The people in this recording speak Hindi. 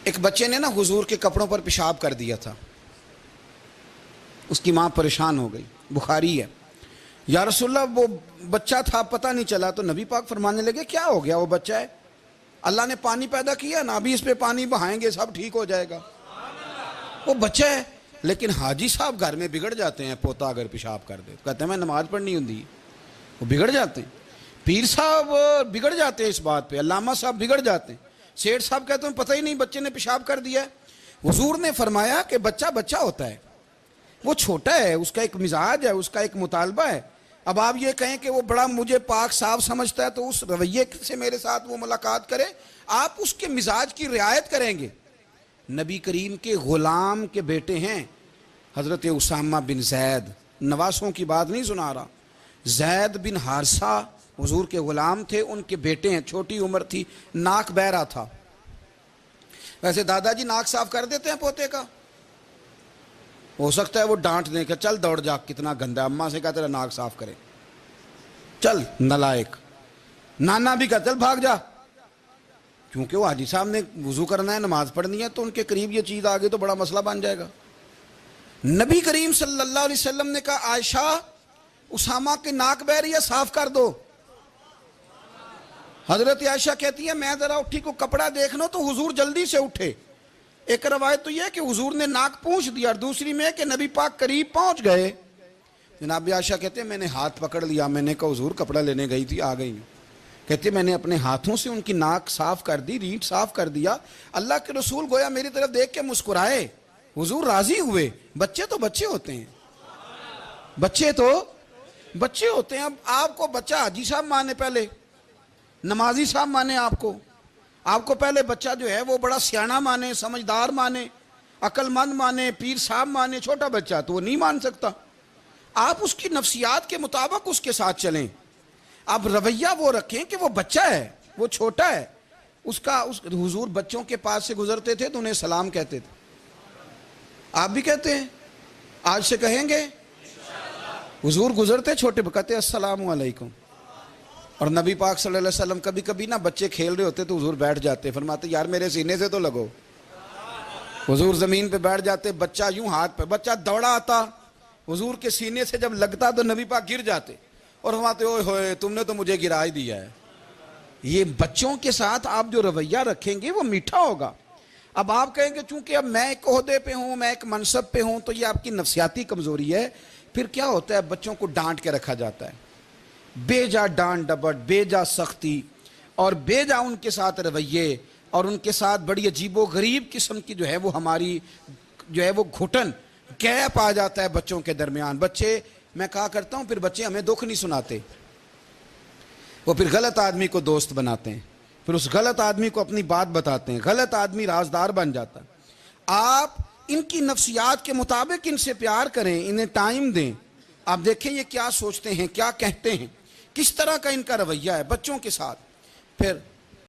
एक बच्चे ने ना हुजूर के कपड़ों पर पेशाब कर दिया था। उसकी माँ परेशान हो गई, बुखारी है। या रसूलल्लाह वो बच्चा था, पता नहीं चला। तो नबी पाक फरमाने लगे क्या हो गया, वो बच्चा है, अल्लाह ने पानी पैदा किया ना, अभी इस पे पानी बहाएंगे सब ठीक हो जाएगा। वो बच्चा है। लेकिन हाजी साहब घर में बिगड़ जाते हैं, पोता अगर पेशाब कर दे तो कहते हैं मैं नमाज पढ़नी होती, वो बिगड़ जाते हैं। पीर साहब बिगड़ जाते हैं इस बात पे, अल्लामा साहब बिगड़ जाते हैं, सेठ साहब कहते हैं पता ही नहीं बच्चे ने पेशाब कर दिया है। हुजूर ने फरमाया कि बच्चा बच्चा होता है, वो छोटा है, उसका एक मिजाज है, उसका एक मुतालबा है। अब आप ये कहें कि वो बड़ा मुझे पाक साफ समझता है तो उस रवैये से मेरे साथ वो मुलाकात करे, आप उसके मिजाज की रियायत करेंगे। नबी करीम के गुलाम के बेटे हैं हज़रत उसामा बिन जैद, नवासों की बात नहीं सुना रहा, जैद बिन हारसा हुजूर के गुलाम थे, उनके बेटे हैं। छोटी उम्र थी, नाक बह रहा था। वैसे दादाजी नाक साफ कर देते हैं पोते का, हो सकता है वो डांट दें कि चल दौड़ जा, कितना गंदा, अम्मा से कहा तेरा नाक साफ करे, चल नलायक। नाना भी कहा चल भाग जा, क्योंकि वो हाजी साहब ने वुजू करना है, नमाज पढ़नी है, तो उनके करीब ये चीज़ आ गई तो बड़ा मसला बन जाएगा। नबी करीम सल्लल्लाहु अलैहि वसल्लम ने कहा आयशा उसामा के नाक बह रही है, साफ कर दो। हजरत आयशा कहती है मैं जरा उठी को कपड़ा देख लो तो हुजूर जल्दी से उठे। एक रवायत तो यह कि हुजूर ने नाक पूंछ दिया, और दूसरी में कि नबी पाक करीब पहुंच गए। जनाब आयशा कहते हैं मैंने हाथ पकड़ लिया, मैंने कहा हुजूर कपड़ा लेने गई थी, आ गई। कहते मैंने अपने हाथों से उनकी नाक साफ कर दी, रीढ़ साफ कर दिया। अल्लाह के रसूल गोया मेरी तरफ देख के मुस्कुराए, हुजूर राजी हुए। बच्चे तो बच्चे होते हैं, बच्चे तो बच्चे होते हैं। अब आपको बच्चा हाजी साहब माने, पहले नमाजी साहब माने, आपको पहले बच्चा जो है वो बड़ा सियाना माने, समझदार माने, अक्लमंद माने, पीर साहब माने। छोटा बच्चा तो वो नहीं मान सकता। आप उसकी नफ्सियात के मुताबिक उसके साथ चलें। आप रवैया वो रखें कि वो बच्चा है, वो छोटा है। हुजूर बच्चों के पास से गुजरते थे तो उन्हें सलाम कहते थे। आप भी कहते हैं, आज से कहेंगे। हुजूर गुजरते छोटे कहते अस्सलामु अलैकुम। और नबी पाक सल्लल्लाहु अलैहि वसल्लम कभी कभी ना बच्चे खेल रहे होते तो हुजूर बैठ जाते, फरमाते यार मेरे सीने से तो लगो। हुजूर जमीन पे बैठ जाते, बच्चा यूं हाथ पे, बच्चा दौड़ा आता, हुजूर के सीने से जब लगता तो नबी पाक गिर जाते और फरमाते ओए होए तुमने तो मुझे गिरा ही दिया है। ये बच्चों के साथ आप जो रवैया रखेंगे वो मीठा होगा। अब आप कहेंगे चूंकि अब मैं एक ओहदे पे हूं, मैं एक मनसब पे हूं, तो ये आपकी नफ्सियाती कमजोरी है। फिर क्या होता है, बच्चों को डांट के रखा जाता है, बेजा डांट डपट, बेजा सख्ती और बेजा उनके साथ रवैये, और उनके साथ बड़ी अजीबो गरीब किस्म की जो है वो हमारी जो है वो घुटन, गैप आ जाता है बच्चों के दरमियान। बच्चे, मैं कहा करता हूँ, फिर बच्चे हमें दुख नहीं सुनाते, वो फिर गलत आदमी को दोस्त बनाते हैं, फिर उस गलत आदमी को अपनी बात बताते हैं, गलत आदमी राजदार बन जाता है। आप इनकी नफ्सियात के मुताबिक इनसे प्यार करें, इन्हें टाइम दें। आप देखें ये क्या सोचते हैं, क्या कहते हैं, किस तरह का इनका रवैया है बच्चों के साथ। फिर